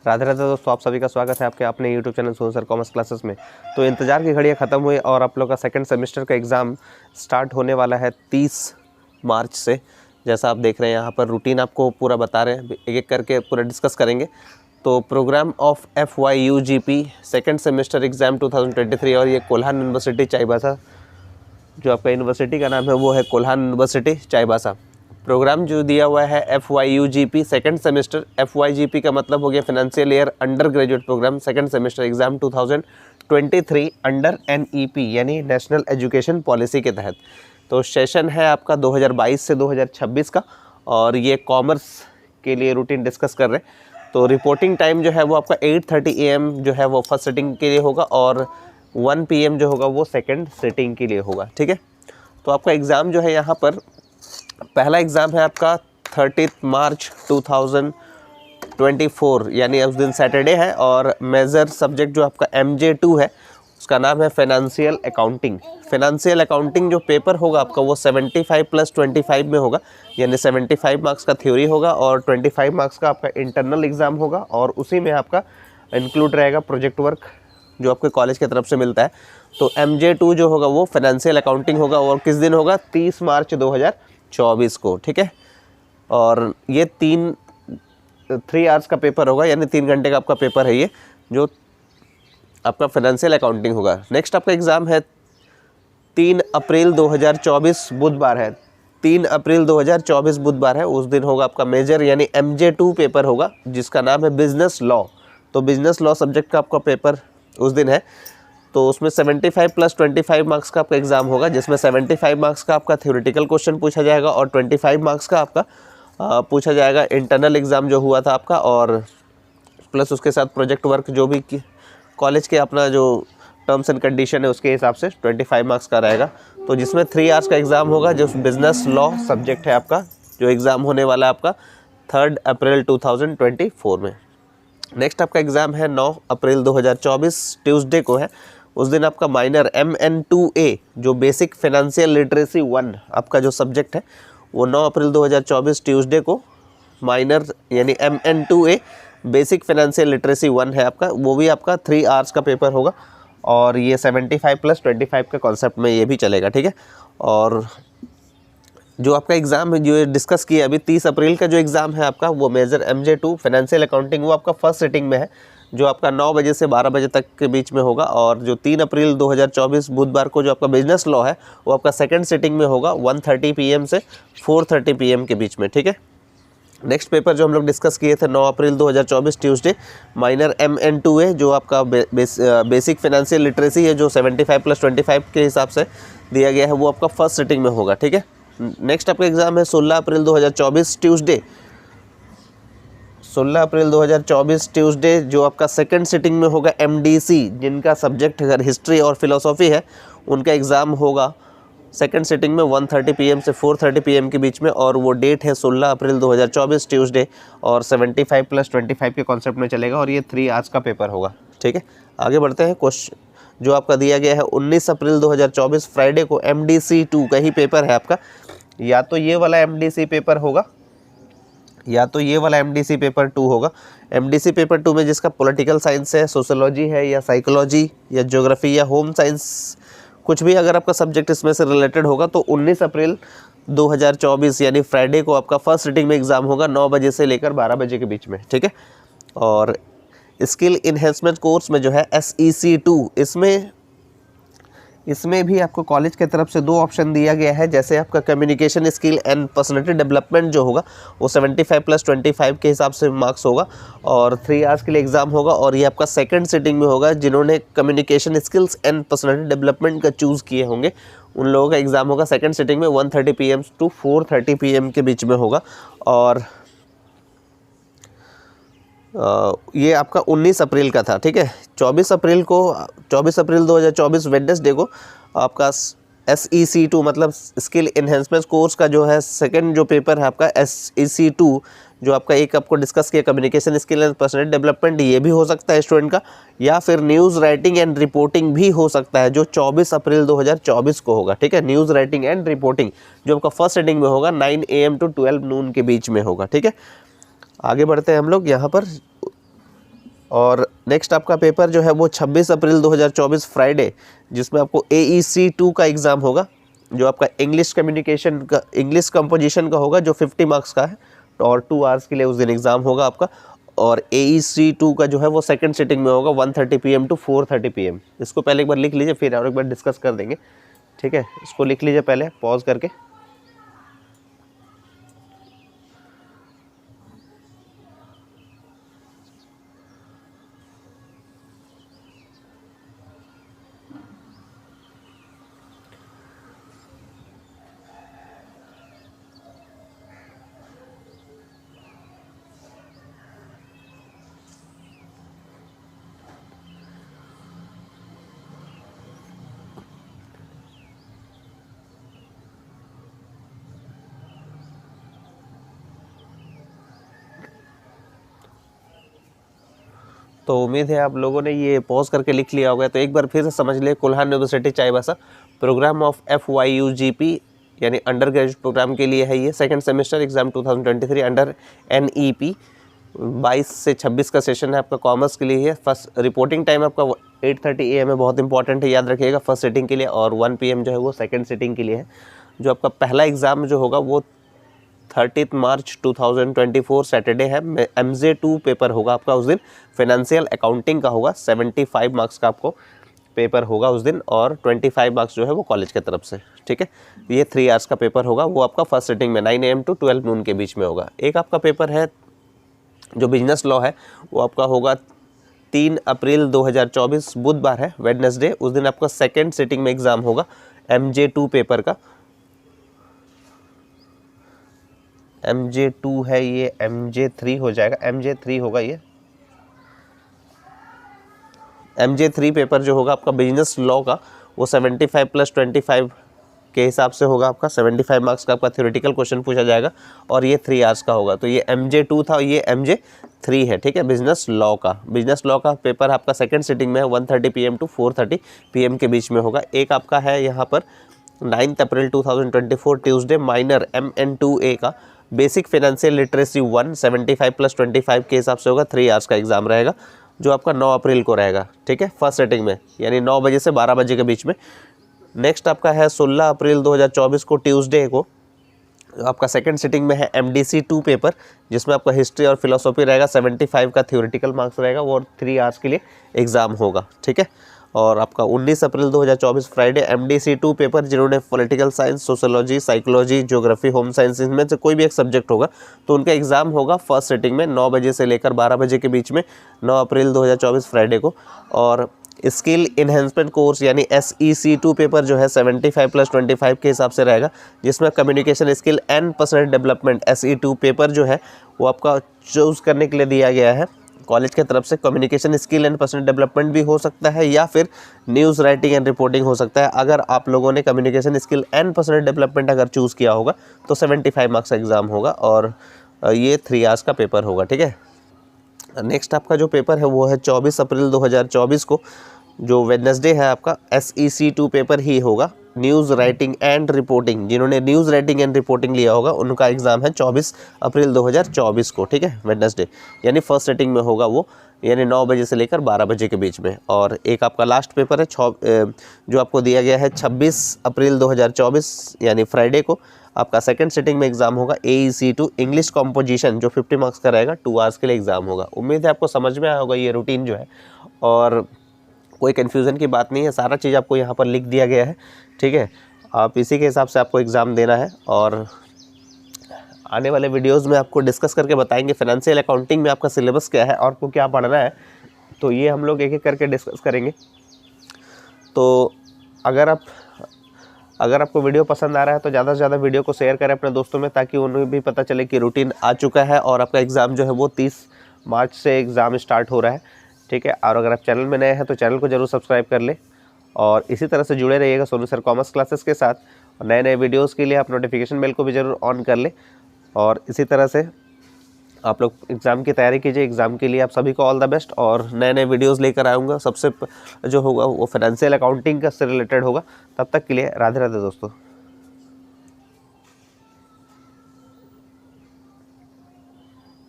राधे राधे दोस्तों, आप सभी का स्वागत है आपके अपने YouTube channel Sonu sir commerce classes में। तो इंतज़ार की घड़ियाँ ख़त्म हुई और आप लोग का सेकंड सेमेस्टर का एग्ज़ाम स्टार्ट होने वाला है 30 मार्च से। जैसा आप देख रहे हैं यहाँ पर रूटीन आपको पूरा बता रहे हैं, एक एक करके पूरा डिस्कस करेंगे। तो program of FYUGP second semester exam 2023 और ये कोल्हान यूनिवर्सिटी चाईबासा, जो आपका यूनिवर्सिटी का नाम है वो है कोल्हान यूनिवर्सिटी चाईबासा। प्रोग्राम जो दिया हुआ है FYUGP सेकंड सेमेस्टर, FYGP का मतलब हो गया financial year under graduate program second semester exam 2023 under NEP यानी नेशनल एजुकेशन पॉलिसी के तहत। तो सेशन है आपका 2022 से 2026 का और ये कॉमर्स के लिए रूटीन डिस्कस कर रहे हैं। तो रिपोर्टिंग टाइम जो है वो आपका 8:30 AM जो है वो फर्स्ट सिटिंग के लिए होगा और 1 PM जो होगा वो सेकेंड सिटिंग के लिए होगा। ठीक है, तो आपका एग्ज़ाम जो है यहाँ पर पहला एग्ज़ाम है आपका 30 मार्च 2024 यानी उस दिन सैटरडे है और मेजर सब्जेक्ट जो आपका MJ2 है उसका नाम है फाइनेंशियल अकाउंटिंग। फाइनेंशियल अकाउंटिंग जो पेपर होगा आपका वो 75+25 में होगा, यानी 75 मार्क्स का थ्योरी होगा और 25 मार्क्स का आपका इंटरनल एग्ज़ाम होगा और उसी में आपका इंक्लूड रहेगा प्रोजेक्ट वर्क जो आपके कॉलेज की तरफ से मिलता है। तो MJ2 जो होगा वो फाइनेंशियल अकाउंटिंग होगा और किस दिन होगा, 30 मार्च 2024 को। ठीक है, और ये 3 आवर्स का पेपर होगा, यानी 3 घंटे का आपका पेपर है ये जो आपका फाइनेंशियल अकाउंटिंग होगा। नेक्स्ट आपका एग्ज़ाम है 3 अप्रैल 2024 बुधवार है, 3 अप्रैल 2024 बुधवार है। उस दिन होगा आपका मेजर यानी MJ2 पेपर होगा जिसका नाम है बिजनेस लॉ। तो बिजनेस लॉ सब्जेक्ट का आपका पेपर उस दिन है। तो उसमें 75+25 मार्क्स का आपका एग्ज़ाम होगा जिसमें 75 मार्क्स का आपका थ्योरेटिकल क्वेश्चन पूछा जाएगा और 25 मार्क्स का आपका पूछा जाएगा इंटरनल एग्ज़ाम जो हुआ था आपका, और प्लस उसके साथ प्रोजेक्ट वर्क जो भी कॉलेज के अपना जो टर्म्स एंड कंडीशन है उसके हिसाब से 25 मार्क्स का रहेगा। तो जिसमें 3 आवर्स का एग्ज़ाम होगा जो बिजनेस लॉ सब्जेक्ट है आपका, जो एग्ज़ाम होने वाला है आपका 3 अप्रैल 2024 में। नेक्स्ट आपका एग्ज़ाम है 9 अप्रैल 2024 ट्यूसडे को है। उस दिन आपका माइनर MN2A जो बेसिक फाइनेंशियल लिटरेसी 1 आपका जो सब्जेक्ट है वो 9 अप्रैल 2024 ट्यूसडे को माइनर यानी MN2A बेसिक फाइनेंशियल लिटरेसी 1 है आपका, वो भी आपका 3 आवर्स का पेपर होगा और ये 75+25 का कॉन्सेप्ट में ये भी चलेगा। ठीक है, और जो आपका एग्ज़ाम है जो डिस्कस किया अभी 30 अप्रैल का जो एग्ज़ाम है आपका वो मेजर MJ2 फाइनेंशियल अकाउंटिंग वो आपका फर्स्ट सिटिंग में है जो आपका 9 बजे से 12 बजे तक के बीच में होगा। और जो 3 अप्रैल 2024 बुधवार को जो आपका बिजनेस लॉ है वो आपका सेकंड सिटिंग में होगा 1:30 PM से 4:30 PM के बीच में। ठीक है, नेक्स्ट पेपर जो हम लोग डिस्कस किए थे 9 अप्रैल 2024 ट्यूसडे माइनर MN2A जो आपका बेसिक फाइनेंशियल लिटरेसी है जो 75+25 के हिसाब से दिया गया है वो आपका फर्स्ट सिटिंग में होगा। ठीक है, नेक्स्ट आपका एग्ज़ाम है 16 अप्रैल 2024 ट्यूसडे, 16 अप्रैल 2024 ट्यूसडे जो आपका सेकंड सिटिंग में होगा MDC जिनका सब्जेक्ट अगर हिस्ट्री और फिलोसॉफी है उनका एग्ज़ाम होगा सेकंड सिटिंग में 1:30 PM से 4:30 PM के बीच में और वो डेट है 16 अप्रैल 2024 ट्यूसडे और 75+25 के कॉन्सेप्ट में चलेगा और ये 3 आवर्स का पेपर होगा। ठीक है, आगे बढ़ते हैं। क्वेश्चन जो आपका दिया गया है 19 अप्रैल 2024 फ्राइडे को MDC2 का ही पेपर है आपका, या तो ये वाला MDC पेपर होगा या तो ये वाला MDC पेपर 2 होगा। MDC पेपर 2 में जिसका पॉलिटिकल साइंस है, सोशोलॉजी है या साइकोलॉजी या ज्योग्राफी या होम साइंस कुछ भी अगर आपका सब्जेक्ट इसमें से रिलेटेड होगा तो 19 अप्रैल 2024 यानी फ्राइडे को आपका फर्स्ट सिटिंग में एग्ज़ाम होगा 9 बजे से लेकर 12 बजे के बीच में। ठीक है, और स्किल इन्हेंसमेंट कोर्स में जो है SEC2 इसमें भी आपको कॉलेज की तरफ से 2 ऑप्शन दिया गया है। जैसे आपका communication skill and personality development जो होगा वो 75+25 के हिसाब से मार्क्स होगा और 3 आवर्स के लिए एग्ज़ाम होगा और ये आपका सेकंड सिटिंग में होगा। जिन्होंने communication skills and personality development का चूज़ किए होंगे उन लोगों का एग्ज़ाम होगा सेकंड सिटिंग में 1:30 PM to 4:30 PM के बीच में होगा। और ये आपका 19 अप्रैल का था। ठीक है, 24 अप्रैल 2024 वेडनेसडे को आपका SEC2 मतलब स्किल इन्हेंसमेंट कोर्स का जो है सेकंड जो पेपर है आपका SEC2 जो आपका एक आपको डिस्कस किया communication skill and personality development, ये भी हो सकता है स्टूडेंट का, या फिर न्यूज़ राइटिंग एंड रिपोर्टिंग भी हो सकता है जो 24 अप्रैल 2024 को होगा। ठीक है, न्यूज़ राइटिंग एंड रिपोर्टिंग जो आपका फर्स्ट सिटिंग में होगा 9 AM to 12 noon के बीच में होगा। ठीक है, आगे बढ़ते हैं हम लोग यहाँ पर और नेक्स्ट आपका पेपर जो है वो 26 अप्रैल 2024 फ्राइडे, जिसमें आपको AEC 2 का एग्ज़ाम होगा, जो आपका इंग्लिश कम्युनिकेशन का, इंग्लिश कंपोजिशन का होगा, जो 50 मार्क्स का है और 2 आवर्स के लिए उस दिन एग्ज़ाम होगा आपका। और AEC 2 का जो है वो सेकंड सिटिंग में होगा 1:30 PM टू 4:30 PM। इसको पहले एक बार लिख लीजिए, फिर और एक बार डिस्कस कर देंगे, ठीक है। इसको लिख लीजिए पहले पॉज करके। तो उम्मीद है आप लोगों ने ये पॉज करके लिख लिया होगा। तो एक बार फिर से समझ लिए, Kolhan university Chaibasa programme of FYUGP यानी अंडर ग्रेजुएट प्रोग्राम के लिए है ये। Second semester exam 2023 under NEP 22 से 26 का सेशन है आपका, कॉमर्स के लिए है। फर्स्ट रिपोर्टिंग टाइम आपका 8:30 AM है, बहुत इंपॉर्टेंट है, याद रखिएगा, फर्स्ट सिटिंग के लिए। और 1 PM जो है वो सेकेंड सिटिंग के लिए है। जो आपका पहला एग्ज़ाम जो होगा वो 30 मार्च 2024 सैटरडे है। MJ2 पेपर होगा आपका उस दिन, फाइनेंशियल अकाउंटिंग का होगा। 75 मार्क्स का आपको पेपर होगा उस दिन, और 25 मार्क्स जो है वो कॉलेज की तरफ से, ठीक है। ये 3 आवर्स का पेपर होगा, वो आपका फर्स्ट सिटिंग में 9 AM टू 12 noon के बीच में होगा। एक आपका पेपर है जो बिजनेस लॉ है, वो आपका होगा 3 अप्रैल 2024 बुधवार है, वेडनेसडे। उस दिन आपका सेकेंड सिटिंग में एग्ज़ाम होगा MJ2 पेपर का। MJ2 है ये, MJ3 हो जाएगा, MJ3 होगा ये। MJ3 पेपर जो होगा आपका बिजनेस लॉ का, वो 75 + 25 के हिसाब से होगा आपका। 75 मार्क्स का आपका थ्योरेटिकल क्वेश्चन पूछा जाएगा, और ये 3 आवर्स का होगा। तो ये MJ2 था, ये MJ3 है, ठीक है। बिजनेस लॉ का पेपर आपका सेकंड सिटिंग में है, 1:30 PM टू 4:30 PM के बीच में होगा। एक आपका है यहाँ पर 9 अप्रैल 2024 ट्यूसडे माइनर MN2A का बेसिक फाइनेंशियल लिटरेसी 1 75 + 25 के हिसाब से होगा। 3 आवर्स का एग्जाम रहेगा, जो आपका 9 अप्रैल को रहेगा, ठीक है, फर्स्ट सेटिंग में, यानी 9 बजे से 12 बजे के बीच में। नेक्स्ट आपका है 16 अप्रैल 2024 को ट्यूसडे को, आपका सेकंड सिटिंग में है MDC2 पेपर, जिसमें आपका हिस्ट्री और फिलोसॉफी रहेगा। 75 का थ्योरेटिकल मार्क्स रहेगा, वो 3 आवर्स के लिए एग्ज़ाम होगा, ठीक है। और आपका 19 अप्रैल 2024 फ्राइडे MDC2 पेपर, जिन्होंने political science, sociology, psychology, geography, home science, इनमें से कोई भी एक सब्जेक्ट होगा, तो उनका एग्ज़ाम होगा फर्स्ट सिटिंग में 9 बजे से लेकर 12 बजे के बीच में, 9 अप्रैल 2024 फ्राइडे को। और स्किल इन्हेंसमेंट कोर्स यानी SEC2 पेपर जो है 75 + 25 के हिसाब से रहेगा, जिसमें communication skill and personal development SE2 paper जो है वो आपका चूज़ करने के लिए दिया गया है कॉलेज की तरफ से। Communication skill and personal development भी हो सकता है, या फिर न्यूज़ राइटिंग एंड रिपोर्टिंग हो सकता है। अगर आप लोगों ने communication skill and personal development अगर चूज़ किया होगा तो 75 मार्क्स का एग्ज़ाम होगा, और ये 3 आवर्स का पेपर होगा, ठीक है। नेक्स्ट आपका जो पेपर है वो है 24 अप्रैल 2024 को, जो वेडनेसडे है आपका, SEC2 पेपर ही होगा, न्यूज़ राइटिंग एंड रिपोर्टिंग। जिन्होंने न्यूज़ राइटिंग एंड रिपोर्टिंग लिया होगा उनका एग्ज़ाम है 24 अप्रैल 2024 को, ठीक है, वेडनेसडे, यानी फर्स्ट सिटिंग में होगा वो, यानी 9 बजे से लेकर 12 बजे के बीच में। और एक आपका लास्ट पेपर है जो आपको दिया गया है 26 अप्रैल 2024 यानी फ्राइडे को, आपका सेकंड सिटिंग में एग्ज़ाम होगा AEC2 इंग्लिश कॉम्पोजिशन, जो 50 मार्क्स का रहेगा, 2 आवर्स के लिए एग्ज़ाम होगा। उम्मीद है आपको समझ में आया होगा ये रूटीन जो है, और कोई कन्फ्यूज़न की बात नहीं है, सारा चीज़ आपको यहाँ पर लिख दिया गया है, ठीक है। आप इसी के हिसाब से आपको एग्ज़ाम देना है, और आने वाले वीडियोस में आपको डिस्कस करके बताएंगे फाइनेंशियल अकाउंटिंग में आपका सिलेबस क्या है और आपको क्या पढ़ना है, तो ये हम लोग एक एक करके डिस्कस करेंगे। तो अगर आपको वीडियो पसंद आ रहा है तो ज़्यादा से ज़्यादा वीडियो को शेयर करें अपने दोस्तों में, ताकि उन्हें भी पता चले कि रूटीन आ चुका है और आपका एग्ज़ाम जो है वो 30 मार्च से एग्ज़ाम स्टार्ट हो रहा है, ठीक है। और अगर आप चैनल में नए हैं तो चैनल को जरूर सब्सक्राइब कर लें, और इसी तरह से जुड़े रहिएगा सोनू सर कॉमर्स क्लासेस के साथ। और नए नए वीडियोस के लिए आप नोटिफिकेशन बेल को भी ज़रूर ऑन कर लें, और इसी तरह से आप लोग एग्ज़ाम की तैयारी कीजिए। एग्ज़ाम के लिए आप सभी को ऑल द बेस्ट, और नए नए वीडियोस लेकर आऊँगा। सबसे जो होगा वो फाइनेंशियल अकाउंटिंग का से रिलेटेड होगा। तब तक के लिए राधे राधे दोस्तों।